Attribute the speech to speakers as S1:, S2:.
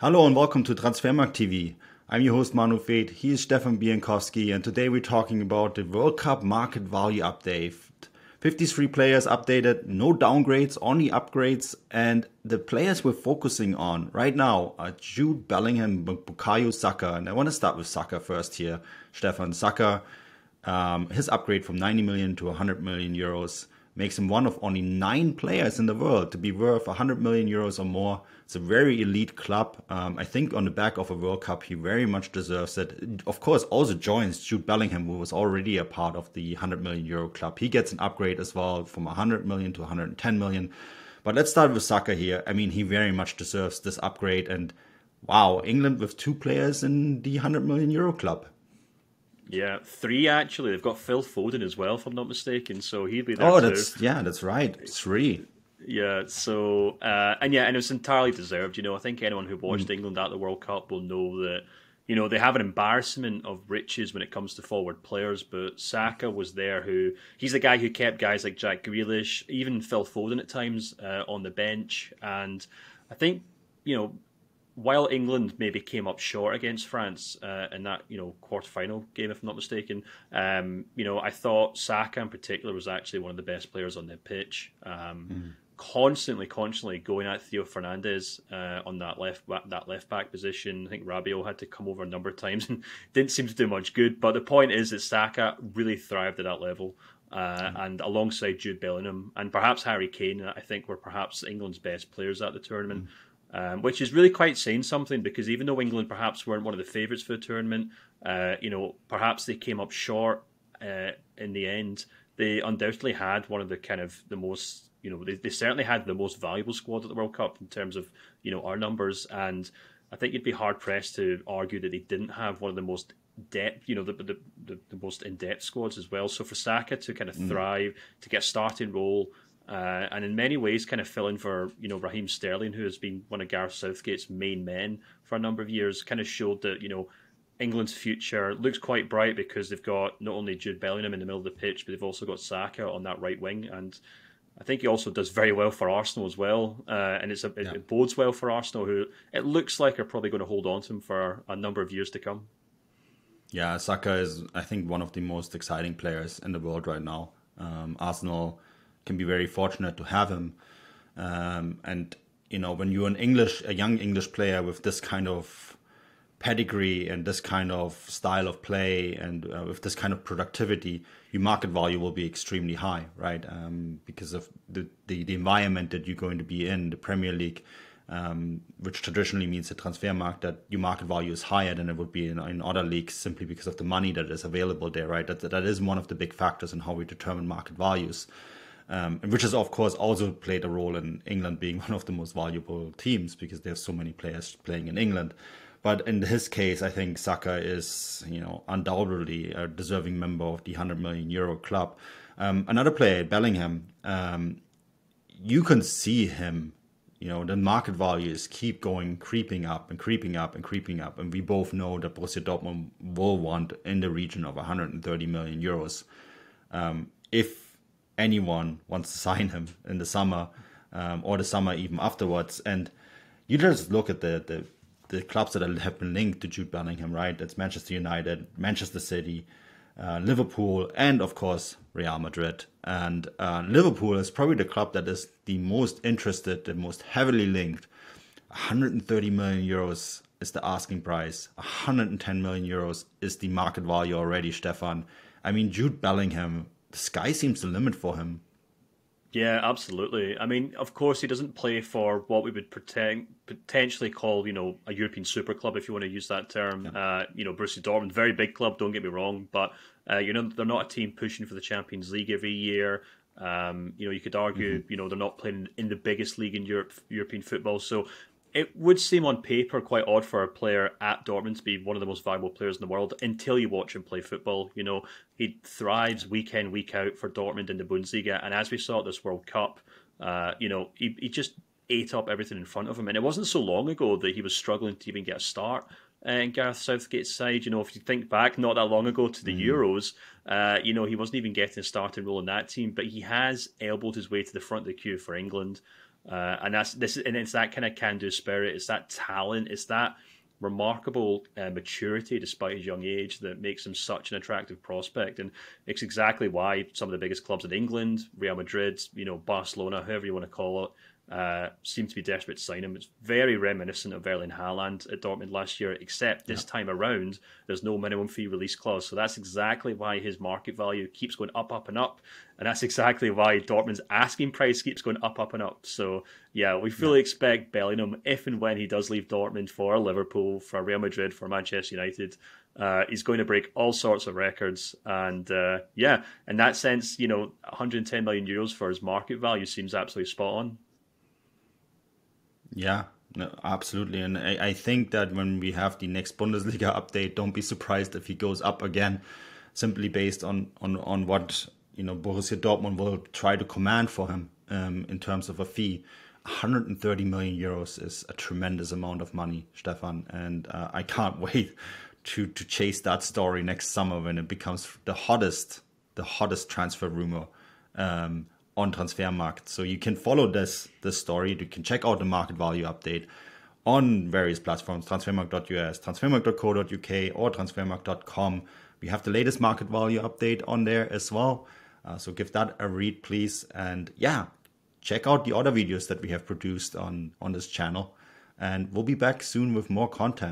S1: Hello and welcome to Transfermarkt TV. I'm your host Manu Fate, he is Stefan Bienkowski, and today we're talking about the World Cup market value update. 53 players updated, no downgrades, only upgrades, and the players we're focusing on right now are Jude Bellingham and Bukayo Saka. And I want to start with Saka first here. Stefan, Saka, his upgrade from 90 million to 100 million euros makes him one of only 9 players in the world to be worth 100 million euros or more. It's a very elite club. I think on the back of a World Cup, he very much deserves it. Of course, also joins Jude Bellingham, who was already a part of the 100 million euro club. He gets an upgrade as well from 100 million to 110 million. But let's start with Saka here. I mean, he very much deserves this upgrade. And wow, England with 2 players in the 100 million euro club.
S2: Yeah, 3 actually. They've got Phil Foden as well, if I'm not mistaken. So he'll be there too.
S1: That's right. 3.
S2: Yeah, so, and it's entirely deserved. I think anyone who watched England at the World Cup will know that, they have an embarrassment of riches when it comes to forward players, but Saka was there he's the guy who kept guys like Jack Grealish, even Phil Foden at times, on the bench. And I think, while England maybe came up short against France in that quarter-final game, if I'm not mistaken, I thought Saka in particular was actually one of the best players on the pitch. Constantly going at Theo Fernandez on that left back position. I think Rabiot had to come over a number of times and didn't seem to do much good. But the point is that Saka really thrived at that level. And alongside Jude Bellingham and perhaps Harry Kane, I think were perhaps England's best players at the tournament. Which is really quite saying something, because even though England perhaps weren't one of the favourites for the tournament, perhaps they came up short in the end. They undoubtedly had one of the most, they certainly had the most valuable squad at the World Cup in terms of, our numbers. And I think you'd be hard pressed to argue that they didn't have one of the most depth, the most in-depth squads as well. So for Saka to kind of thrive, to get a starting role, and in many ways kind of fill in for, Raheem Sterling, who has been one of Gareth Southgate's main men for a number of years, kind of showed that, England's future looks quite bright, because they've got not only Jude Bellingham in the middle of the pitch, but they've also got Saka on that right wing. And I think he also does very well for Arsenal as well. And it bodes well for Arsenal, who it looks like are probably going to hold on to him for a number of years to come.
S1: Yeah, Saka is, I think, one of the most exciting players in the world right now. Arsenal can be very fortunate to have him. And, when you're a young English player with this kind of pedigree and this kind of style of play and with this kind of productivity, your market value will be extremely high, right? Because of the environment that you're going to be in, the Premier League, which traditionally means the Transfermarkt, that your market value is higher than it would be in other leagues, simply because of the money that is available there, right? That is one of the big factors in how we determine market values. Which has, of course, also played a role in England being one of the most valuable teams, because there's so many players playing in England. But in his case, I think Saka is, undoubtedly a deserving member of the 100 million euro club. Another player, Bellingham, you can see him, the market values keep creeping up. And we both know that Borussia Dortmund will want in the region of 130 million euros. If anyone wants to sign him in the summer, or the summer even afterwards. And you just look at the clubs that have been linked to Jude Bellingham, right? It's Manchester United, Manchester City, Liverpool, and of course Real Madrid. And Liverpool is probably the club that is the most interested, the most heavily linked. 130 million euros is the asking price. 110 million euros is the market value already, Stefan. I mean, Jude Bellingham, the sky seems the limit for him.
S2: Yeah, absolutely. I mean, of course, he doesn't play for what we would potentially call, a European super club, if you want to use that term. Yeah. Borussia Dortmund, very big club, don't get me wrong, but, they're not a team pushing for the Champions League every year. You could argue, they're not playing in the biggest league in European football. So it would seem on paper quite odd for a player at Dortmund to be one of the most valuable players in the world until you watch him play football. He thrives week in, week out for Dortmund in the Bundesliga. And as we saw at this World Cup, he just ate up everything in front of him. And it wasn't so long ago that he was struggling to even get a start in Gareth Southgate's side. If you think back not that long ago to the Euros, he wasn't even getting a starting role in that team. But he has elbowed his way to the front of the queue for England. And it's that kind of can-do spirit. It's that talent. It's that remarkable maturity despite his young age that makes him such an attractive prospect, and it's exactly why some of the biggest clubs in England, Real Madrid, Barcelona, however you want to call it, seem to be desperate to sign him. It's very reminiscent of Erling Haaland at Dortmund last year, except this time around there's no minimum fee release clause, so that's exactly why his market value keeps going up and up, and that's exactly why Dortmund's asking price keeps going up and up. So yeah, we fully expect Bellingham, if and when he does leave Dortmund for Liverpool, for Real Madrid, for Manchester United, he's going to break all sorts of records. And in that sense, 110 million euros for his market value seems absolutely spot on.
S1: Yeah, no, absolutely. And I think that when we have the next Bundesliga update, don't be surprised if he goes up again, simply based on what Borussia Dortmund will try to command for him in terms of a fee. 130 million euros is a tremendous amount of money, Stefan, and I can't wait to chase that story next summer when it becomes the hottest transfer rumor on Transfermarkt. So you can follow this story. You can check out the market value update on various platforms, transfermarkt.us, transfermarkt.co.uk, or transfermarkt.com. We have the latest market value update on there as well. So give that a read, please. And yeah, check out the other videos that we have produced on this channel. And we'll be back soon with more content.